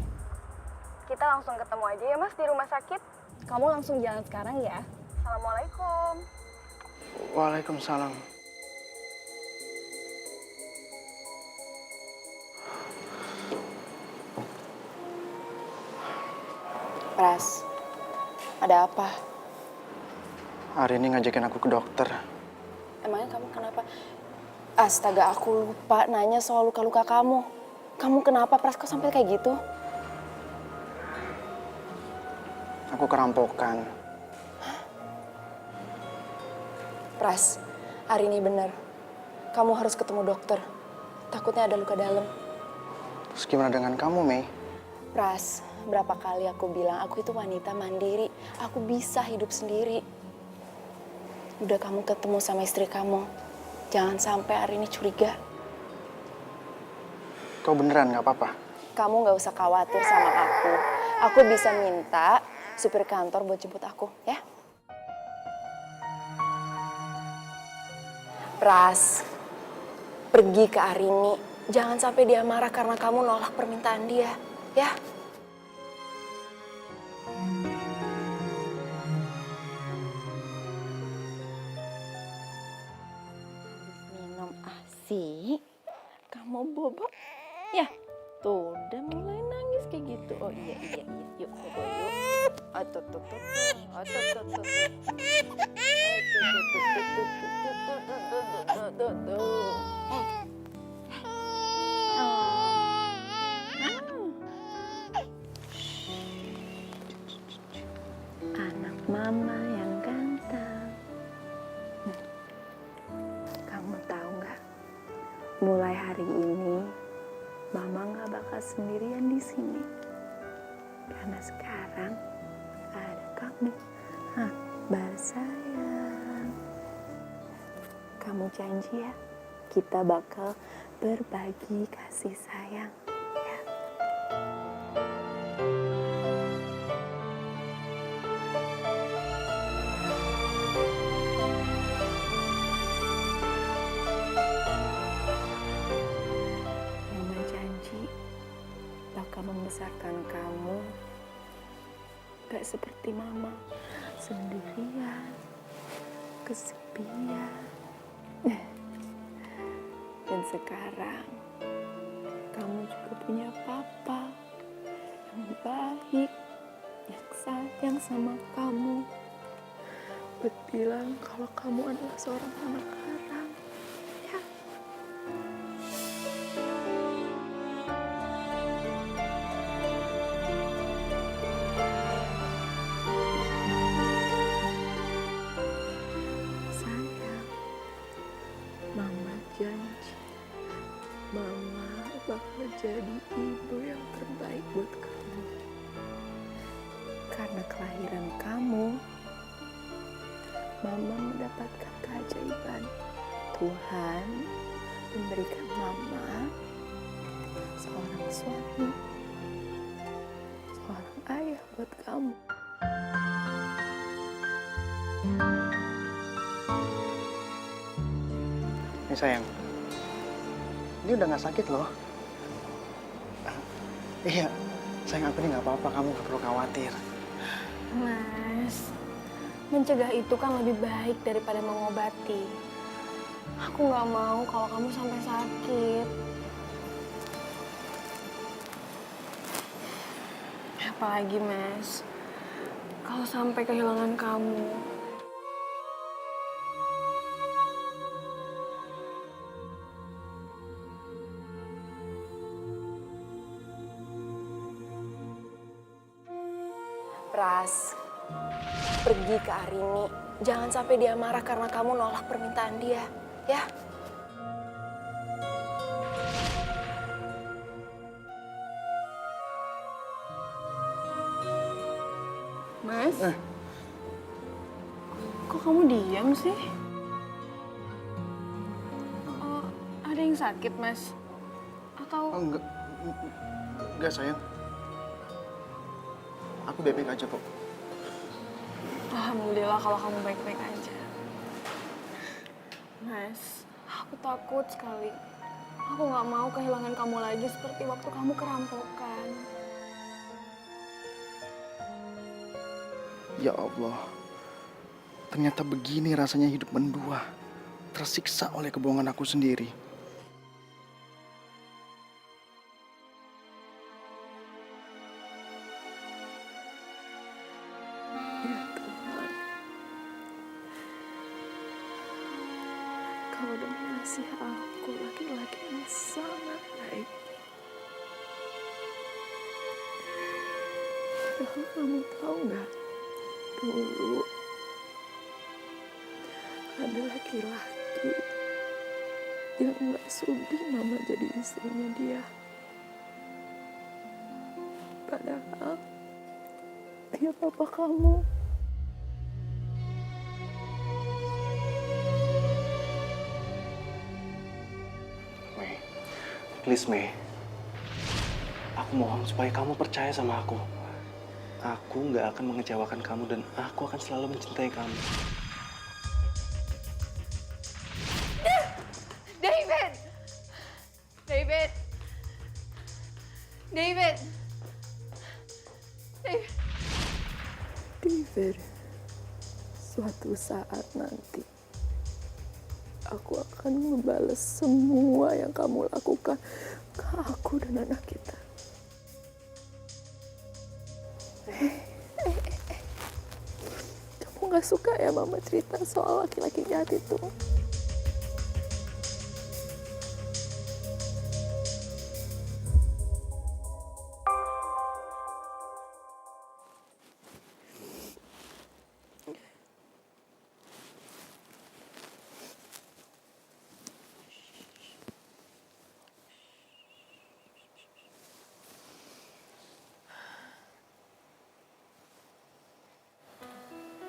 Kita langsung ketemu aja ya Mas di rumah sakit. Kamu langsung jalan sekarang ya. Assalamualaikum. Waalaikumsalam. Pras, ada apa? Hari ini ngajakin aku ke dokter. Emangnya kamu kenapa? Astaga, aku lupa nanya soal luka-luka kamu. Kamu kenapa, Pras? Kok sampai kayak gitu? Aku kerampokan. Pras, hari ini benar. Kamu harus ketemu dokter. Takutnya ada luka dalam. Terus gimana dengan kamu, Mei? Pras, berapa kali aku bilang aku itu wanita mandiri. Aku bisa hidup sendiri. Udah kamu ketemu sama istri kamu. Jangan sampai hari ini curiga. Kau beneran gak apa-apa? Kamu gak usah khawatir sama aku. Aku bisa minta supir kantor buat jemput aku, ya? Pras, pergi ke Arini. Jangan sampai dia marah karena kamu nolak permintaan dia, ya? Minum ASI, kamu bobo, ya? Tuh, udah mulai nangis kayak gitu. Oh iya, yuk bobo yuk. Oh tuh. Oh tuh. Anak mama yang ganteng. Kamu tahu nggak? Mulai hari ini, mama nggak bakal sendirian di sini. Karena sekarang ada kamu, Akbar sayang. Kamu janji ya, kita bakal berbagi kasih sayang. Ya. Mama janji bakal membesarkan kamu gak seperti mama, sendirian, kesepian. Dan sekarang kamu juga punya papa yang baik, yang sayang sama kamu. Buat bilang kalau kamu adalah seorang anak haram. Ya. Sayang, mama janji mama bakal jadi ibu yang terbaik buat kamu. Karena kelahiran kamu, mama mendapatkan keajaiban. Tuhan memberikan mama seorang suami, seorang ayah buat kamu. Nih sayang, ini udah gak sakit loh. Iya, sayang aku ini gak apa-apa, kamu gak perlu khawatir. Mas, mencegah itu kan lebih baik daripada mengobati. Aku nggak mau kalau kamu sampai sakit. Apalagi Mas, kalau sampai kehilangan kamu. Pras, pergi ke Arini. Jangan sampai dia marah karena kamu nolak permintaan dia, ya? Mas? Mas? Kok kamu diam sih? Oh, ada yang sakit, Mas? Atau... Oh, enggak sayang. Aku baik-baik aja kok. Alhamdulillah kalau kamu baik-baik aja. Mas, aku takut sekali. Aku nggak mau kehilangan kamu lagi seperti waktu kamu kerampokan. Ya Allah, ternyata begini rasanya hidup mendua, tersiksa oleh kebohongan aku sendiri. Ya Tuhan, Kau udah mengasih aku laki-laki yang sangat baik. Padahal kamu tahu nggak? Dulu ada laki-laki yang nggak sudi mama jadi istrinya dia. Padahal dia papa kamu. Mei, please Mei. Aku mohon supaya kamu percaya sama aku. Aku nggak akan mengecewakan kamu dan aku akan selalu mencintai kamu. David! David! David! David, suatu saat nanti aku akan membalas semua yang kamu lakukan ke aku dan anak kita. Kamu gak suka ya mama cerita soal laki-laki jahat itu?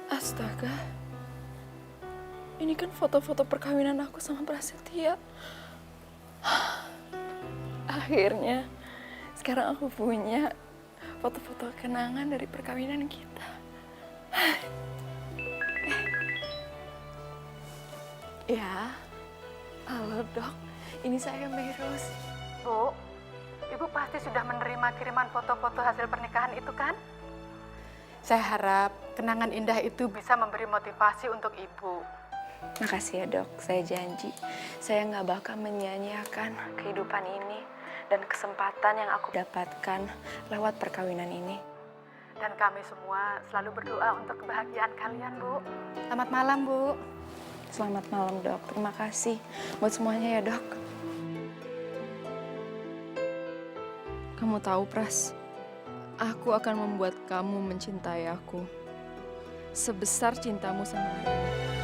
Astaga, ini kan foto-foto perkawinan aku sama Prasetya. Akhirnya, sekarang aku punya foto-foto kenangan dari perkawinan kita. Ya, halo dok, ini saya Merus. Bu, Ibu pasti sudah menerima kiriman foto-foto hasil pernikahan itu kan? Saya harap kenangan indah itu bisa memberi motivasi untuk Ibu. Makasih ya dok, saya janji saya nggak bakal menyia-nyiakan kehidupan ini dan kesempatan yang aku dapatkan lewat perkawinan ini. Dan kami semua selalu berdoa untuk kebahagiaan kalian, Bu. Selamat malam, Bu. Selamat malam dok, terima kasih buat semuanya ya dok. Kamu tahu, Pras, aku akan membuat kamu mencintai aku sebesar cintamu sama Arini.